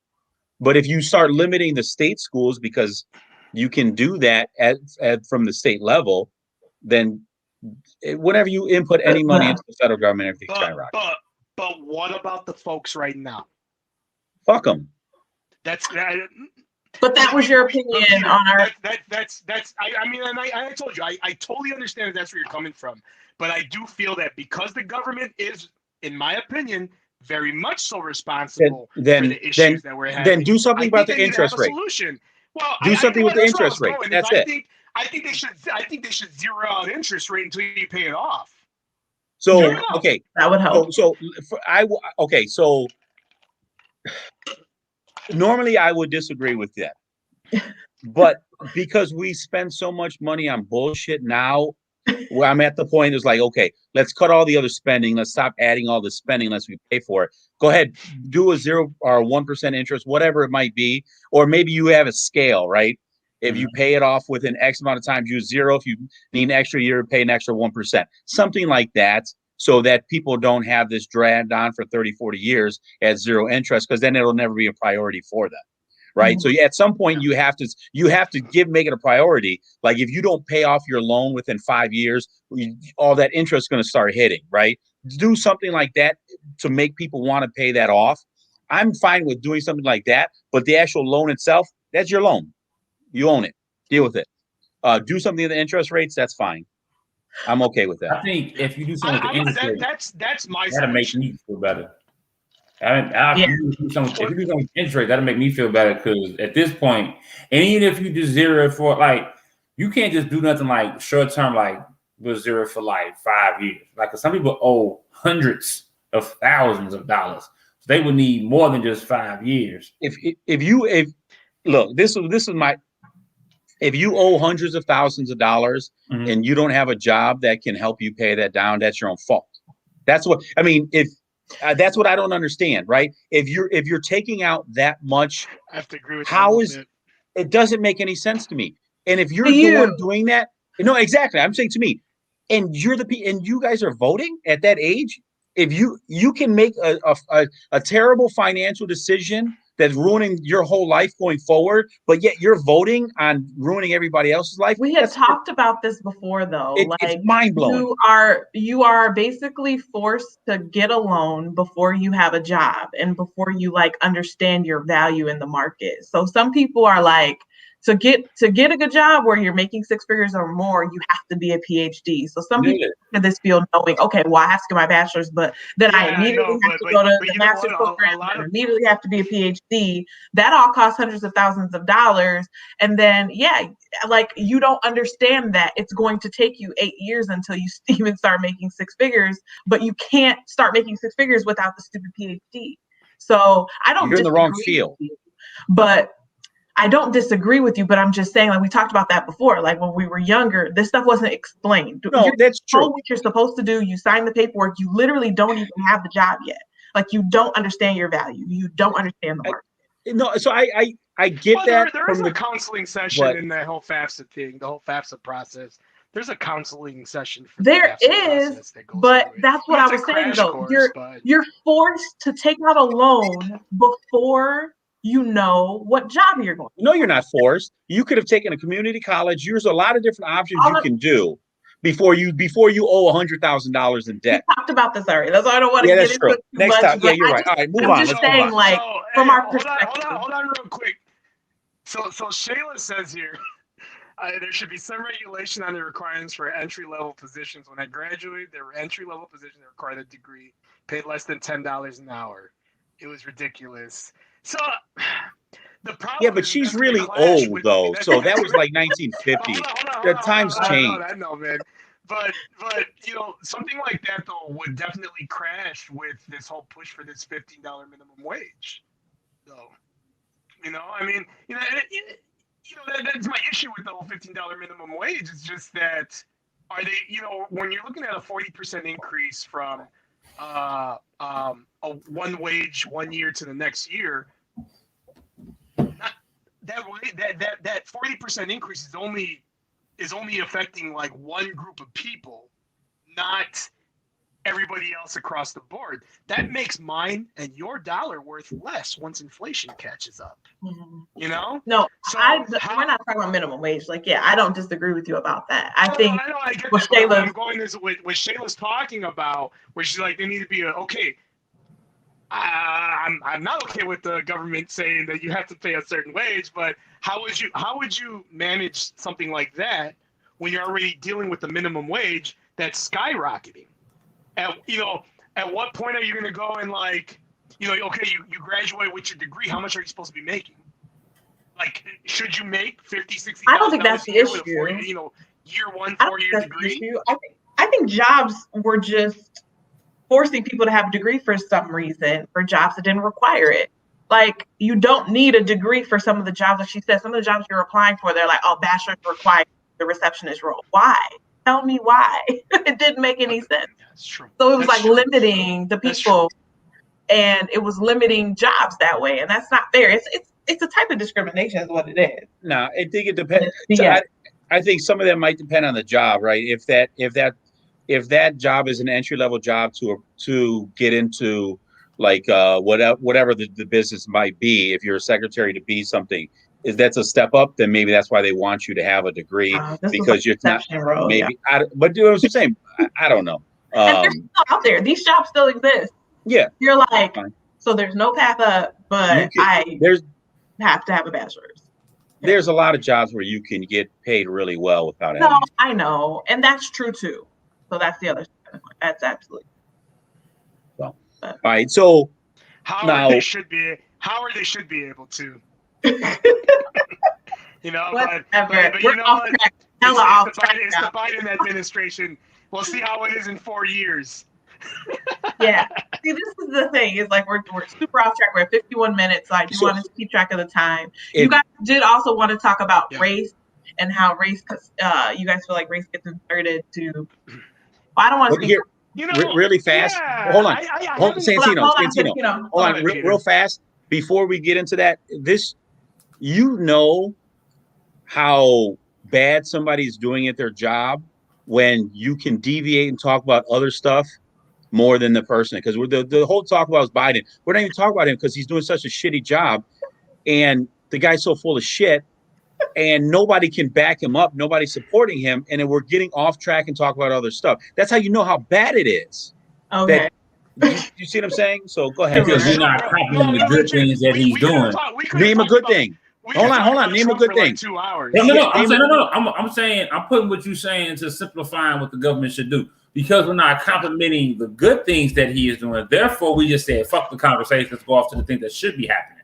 But if you start limiting the state schools because you can do that from the state level, then whenever you input any money into the federal government, everything skyrockets. But what about the folks right now? Fuck them. That's that. But that was your opinion on our. That's. I mean, and I told you, I totally understand that that's where you're coming from. But I do feel that because the government is, in my opinion, very much so responsible for the issues that we're having. Then do something about the interest rate. Solution. Well, do something with the interest rate. That's it. I think they should zero out interest rate until you pay it off. So okay, that would help. So normally I would disagree with that, but because we spend so much money on bullshit now, where I'm at the point is like, okay, let's cut all the other spending. Let's stop adding all the spending unless we pay for it. Go ahead, do a 0 or 1% interest, whatever it might be, or maybe you have a scale, right? If you pay it off within X amount of time, use 0. If you need an extra year, pay an extra 1%, something like that, so that people don't have this dragged on for 30, 40 years at 0 interest, because then it'll never be a priority for them. Right. So at some point you have to make it a priority. Like if you don't pay off your loan within 5 years, all that interest is going to start hitting. Right. Do something like that to make people want to pay that off. I'm fine with doing something like that. But the actual loan itself, that's your loan. You own it. Deal with it. Do something with the interest rates. That's fine. I'm okay with that. I think if you do something with the interest rate, that's my that'll make me feel better. If you do something with interest rate, that'll make me feel better, because at this point, and even if you just zero it for, like, you can't just do nothing like short term, like with 0 for like 5 years. Like, 'cause some people owe hundreds of thousands of dollars, so they would need more than just 5 years. If you owe hundreds of thousands of dollars and you don't have a job that can help you pay that down, that's your own fault. That's what I mean. That's what I don't understand, right? If you're taking out that much, I have to agree with how is it? Doesn't make any sense to me. And if you're the one doing that, no, exactly. I'm saying to me, and you guys are voting at that age. If you can make a terrible financial decision that's ruining your whole life going forward, but yet you're voting on ruining everybody else's life. We had talked about this before, though. It's mind-blowing. You are basically forced to get a loan before you have a job and before you like understand your value in the market. So some people are like, to get a good job where you're making 6 figures or more, you have to be a PhD. So some people in this field knowing, okay, well, I have to get my bachelor's, but then I immediately have to go to the master's program and immediately have to be a PhD. That all costs hundreds of thousands of dollars. And then, like, you don't understand that it's going to take you 8 years until you even start making 6 figures, but you can't start making 6 figures without the stupid PhD. So I don't. You're in the wrong field. But I don't disagree with you, but I'm just saying, like, we talked about that before. Like, when we were younger, this stuff wasn't explained. No, that's true. What you're supposed to do, you sign the paperwork, you literally don't even have the job yet. Like, you don't understand your value. You don't understand the market. So I get that. There is a counseling session in that whole FAFSA thing, the whole FAFSA process. There's a counseling session for there is, but that's what I was saying, though. You're forced to take out a loan before you know what job you're going to. No, you're not forced. You could have taken a community college. There's a lot of different options you can do before you owe $100,000 in debt. We talked about this already. That's why I don't want to get into it too Next much. time, you're right. All right, move on. I'm just saying, like, from our perspective. Hold on real quick. So Shayla says here, there should be some regulation on the requirements for entry-level positions. When I graduated, there were entry-level positions that required a degree, paid less than $10 an hour. It was ridiculous. So the problem. Yeah, but she's really old though. So that was like 1950. The times changed. I know, man. But something like that though would definitely crash with this whole push for this $15 minimum wage. Though, I mean, that's my issue with the whole $15 minimum wage. It's just that are they, when you're looking at a 40% increase from a one wage 1 year to the next year, that 40% increase is only affecting like one group of people, not everybody else across the board. That makes mine and your dollar worth less once inflation catches up. You know? No, So we're not talking about minimum wage. Like, yeah, I don't disagree with you about that. I I think know, I get what that. But what Shayla's I'm going is what Shayla's talking about, where she's like, they need to be okay. I'm not okay with the government saying that you have to pay a certain wage, but how would you manage something like that when you're already dealing with the minimum wage that's skyrocketing? At what point are you going to go and like, okay, you graduate with your degree, how much are you supposed to be making? Like, should you make $50,000, $60,000? I don't think that's the issue. Year one, 4-year degree. I think jobs were just forcing people to have a degree for some reason for jobs that didn't require it. Like, you don't need a degree for some of the jobs that she said. Some of the jobs you're applying for, they're like, oh, bachelor's required, the receptionist role. Why? Tell me why. It didn't make any sense. That's true. So it was That's like true. limiting the people, and it was limiting jobs that way, and that's not fair. It's a type of discrimination, is what it is. No, I think it depends. Yeah. I think some of that might depend on the job, right? If that job is an entry level job to get into, like whatever the business might be, if you're a secretary to be something, is that's a step up, then maybe that's why they want you to have a degree, because you're not role, maybe. Yeah. But you know what I'm saying? I don't know. And they're still out there. These jobs still exist. Yeah. You're like, so there's no path up, but there's have to have a bachelor's. There's a lot of jobs where you can get paid really well without No, having. I know, and that's true too. So that's the other side. That's absolutely. Well, all right. So how they should be able to. Whatever. But We're off track. Hella off track. It's the Biden administration. We'll see how it is in 4 years. Yeah. See, this is the thing. It's like we're super off track. We're at 51 minutes, so I do want to keep track of the time. You guys did also want to talk about race and how race, you guys feel like race gets inserted to. Well, I don't want to speak. Really fast. Yeah, Hold on. Santino. Hold on, real fast. Before we get into that, how bad somebody's doing at their job when you can deviate and talk about other stuff more than the person, because the whole talk about is Biden. We're not even talking about him because he's doing such a shitty job, and the guy's so full of shit, and nobody can back him up. Nobody's supporting him, and then we're getting off track and talk about other stuff. That's how you know how bad it is. Okay. You see what I'm saying? So go ahead. Because you're not complimenting the good things that he's doing. Name a good thing. Hold on. Name a good thing. Like 2 hours. No. I'm saying I'm putting what you're saying into simplifying what the government should do, because we're not complimenting the good things that he is doing. Therefore, we just said fuck the conversation. Let's go off to the things that should be happening.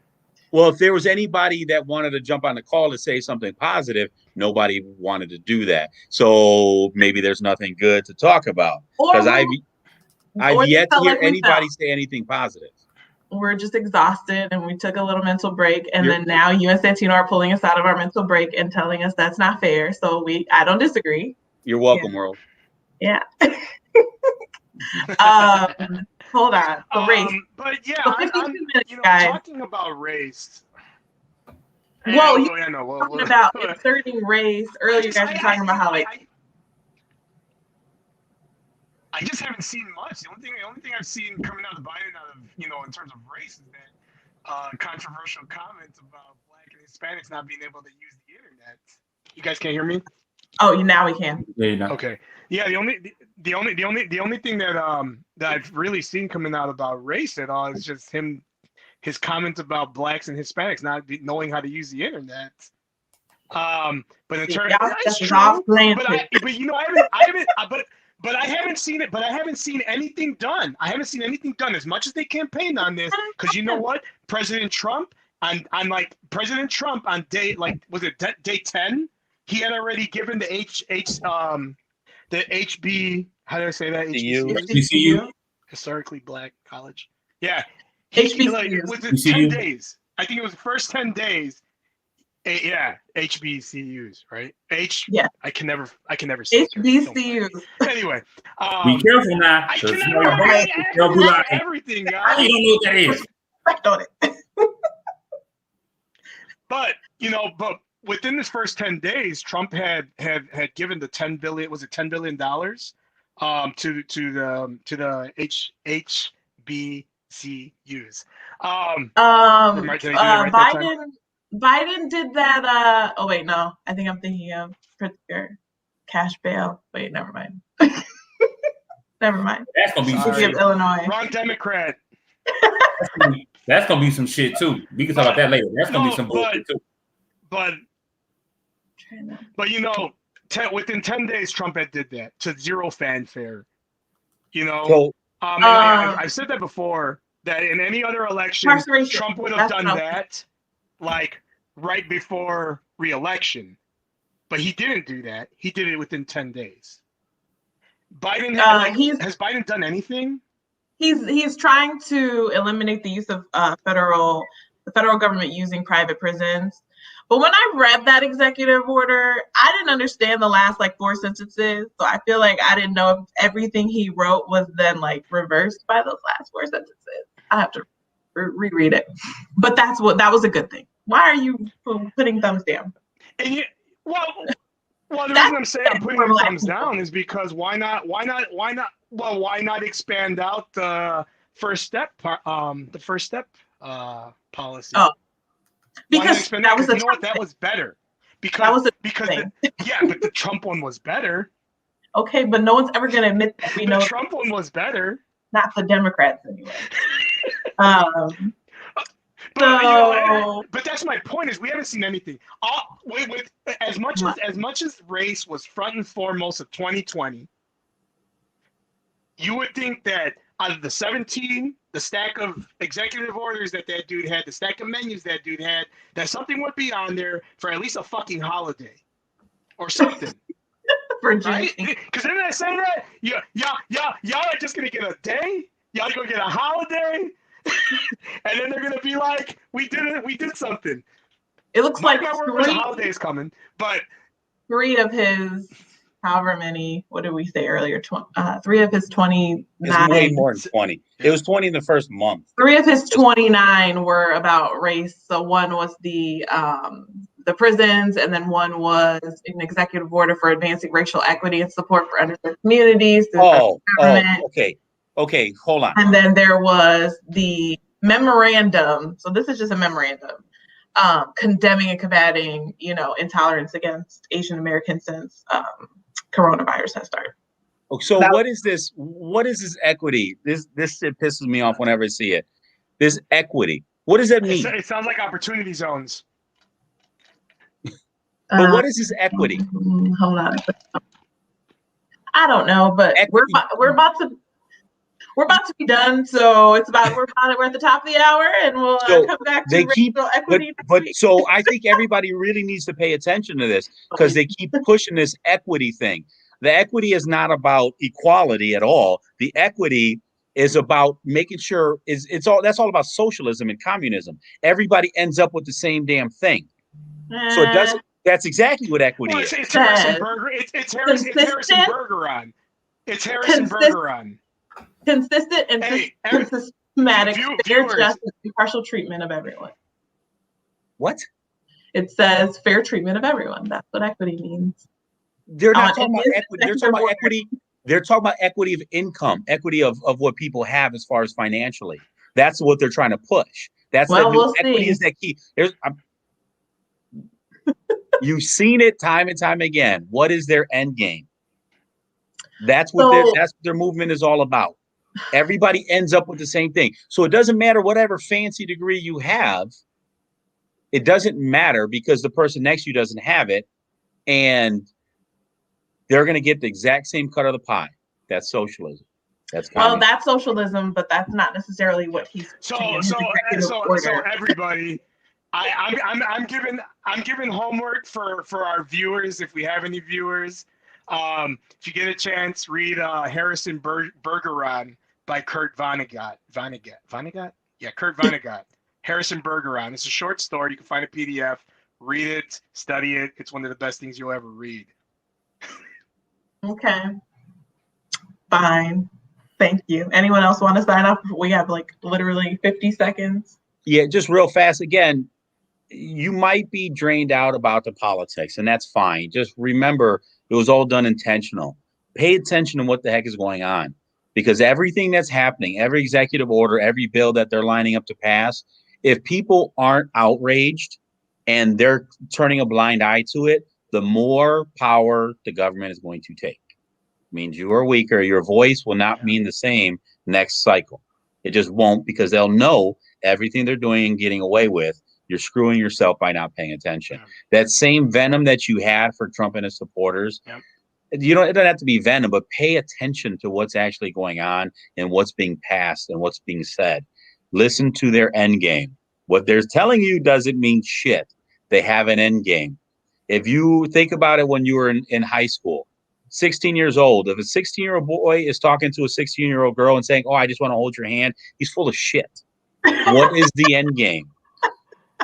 Well, if there was anybody that wanted to jump on the call to say something positive, nobody wanted to do that. So maybe there's nothing good to talk about, because I've yet to hear anybody say anything positive. We're just exhausted, and we took a little mental break, and then now you and Santino are pulling us out of our mental break and telling us that's not fair. So I don't disagree. You're welcome, world. Yeah. Hold on. So race. But yeah, so 52 minutes, guys. Talking about race. Well, you were talking about inserting race earlier. You guys were talking about how I just haven't seen much. The only thing I've seen coming out of Biden, in terms of race, is that controversial comments about Black and Hispanics not being able to use the internet. You guys can't hear me? Oh, now we can. Okay. Yeah. The only thing that I've really seen coming out about race at all is just his comments about Blacks and Hispanics not knowing how to use the internet. But in terms, that's true. But I haven't seen it. But I haven't seen anything done. I haven't seen anything done as much as they campaigned on this. Because you know what, President Trump on day, was it day 10? He had already given the HB, how do I say that? HBCU? Historically Black College. Yeah. HBCU. Was it 10 days? I think it was the first 10 days. Yeah, HBCUs, right? Yeah. I can never say HBCUs. Anyway. Be careful now. They'll be like, everything, guys. You don't know what that is. Respect on it. But within this first 10 days, Trump had given the $10 billion the HBCUs. Did I do that right that time? Biden did that. Oh wait, no, I think I'm thinking of Pritzker, cash bail. Wait, never mind. Never mind. That's gonna be some City of shit. Illinois. Wrong Democrat. That's gonna be some shit too. We can talk about that later. That's gonna be some bullshit too. But within 10 days, Trump had did that to zero fanfare. So I've said that before, that in any other election, Trump would have done that, like right before re-election. But he didn't do that. He did it within 10 days. Biden has Biden done anything? He's trying to eliminate the use of the federal government using private prisons. But when I read that executive order, I didn't understand the last 4 sentences. So I feel like I didn't know if everything he wrote was then reversed by those last 4 sentences. I have to reread it. But that was a good thing. Why are you putting thumbs down? And well, the reason I'm saying I'm putting the thumbs down is because why not expand out the first step policy? Oh, because that was that was better. But the Trump one was better. Okay, but no one's ever going to admit that we know the Trump one was better. Not the Democrats anyway. But that's my point, is we haven't seen anything. As much as race was front and foremost of 2020, you would think that out of the 17, the stack of executive orders that dude had, the stack of menus that dude had, that something would be on there for at least a fucking holiday or something. Right? Because then I say that, y'all are just gonna get a day, y'all are gonna get a holiday. And then they're gonna be like, "We did it. We did something." It looks like the holidays coming, but 3 of his, however many, what did we say earlier? 3 of his 29. It's way more than 20. It was 20 in the first month. 3 of his 29 were about race. So one was the prisons, and then one was an executive order for advancing racial equity and support for underserved communities. Okay, hold on. And then there was the memorandum. So this is just a memorandum condemning and combating, intolerance against Asian Americans since coronavirus has started. So what is this? What is this equity? This shit pisses me off whenever I see it. This equity. What does that mean? It sounds like opportunity zones. But what is this equity? Hold on. I don't know, but we're about to be done, so we're at the top of the hour, and we'll come back to racial equity. But so I think everybody really needs to pay attention to this, because they keep pushing this equity thing. The equity is not about equality at all. The equity is about making sure that's all about socialism and communism. Everybody ends up with the same damn thing. So it doesn't. That's exactly what equity is. It's Harrison Burger. It's Harrison Burger on. It's Harrison Burger on. Consistent and systematic, fair, just, and impartial treatment of everyone. What? It says fair treatment of everyone. That's what equity means. They're not talking about equity. They're talking about equity. They're talking about equity of income, equity of what people have as far as financially. That's what they're trying to push. Equity is that key. You've seen it time and time again. What is their end game? That's what their movement is all about. Everybody ends up with the same thing. So it doesn't matter whatever fancy degree you have. It doesn't matter, because the person next to you doesn't have it, and they're going to get the exact same cut of the pie. That's socialism. That's socialism, but that's not necessarily what he's saying. So everybody, I'm giving homework for our viewers, if we have any viewers. If you get a chance, read Harrison Bergeron by Kurt Vonnegut. Vonnegut? Yeah, Kurt Vonnegut. Harrison Bergeron. It's a short story. You can find a PDF. Read it. Study it. It's one of the best things you'll ever read. Okay. Fine. Thank you. Anyone else want to sign up? We have literally 50 seconds. Yeah, just real fast. Again, you might be drained out about the politics, and that's fine. Just remember, it was all done intentional. pay attention to what the heck is going on, because everything that's happening, every executive order, every bill that they're lining up to pass, if people aren't outraged and they're turning a blind eye to it, the more power the government is going to take. It means you are weaker. Your voice will not mean the same next cycle. It just won't, because they'll know everything they're doing and getting away with, you're screwing yourself by not paying attention. That same venom that you had for Trump and his supporters, it doesn't have to be venom, but pay attention to what's actually going on and what's being passed and what's being said. Listen to their end game. What they're telling you doesn't mean shit. They have an end game. If you think about it, when you were in high school, 16 years old, if a 16-year-old boy is talking to a 16-year-old girl and saying, "Oh, I just want to hold your hand," he's full of shit. What is the end game?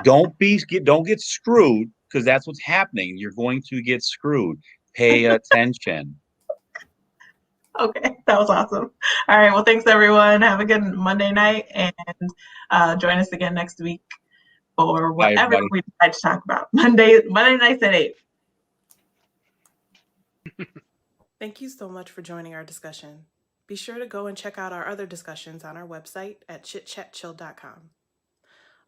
Don't get screwed, because that's what's happening. You're going to get screwed. Pay attention. Okay, that was awesome. All right, well, thanks everyone. Have a good Monday night, and join us again next week for whatever we decide to talk about. Monday nights at 8. Thank you so much for joining our discussion. Be sure to go and check out our other discussions on our website at chitchatchill.com.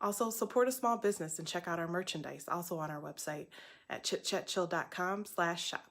Also, support a small business and check out our merchandise, also on our website at chitchatchill.com/shop.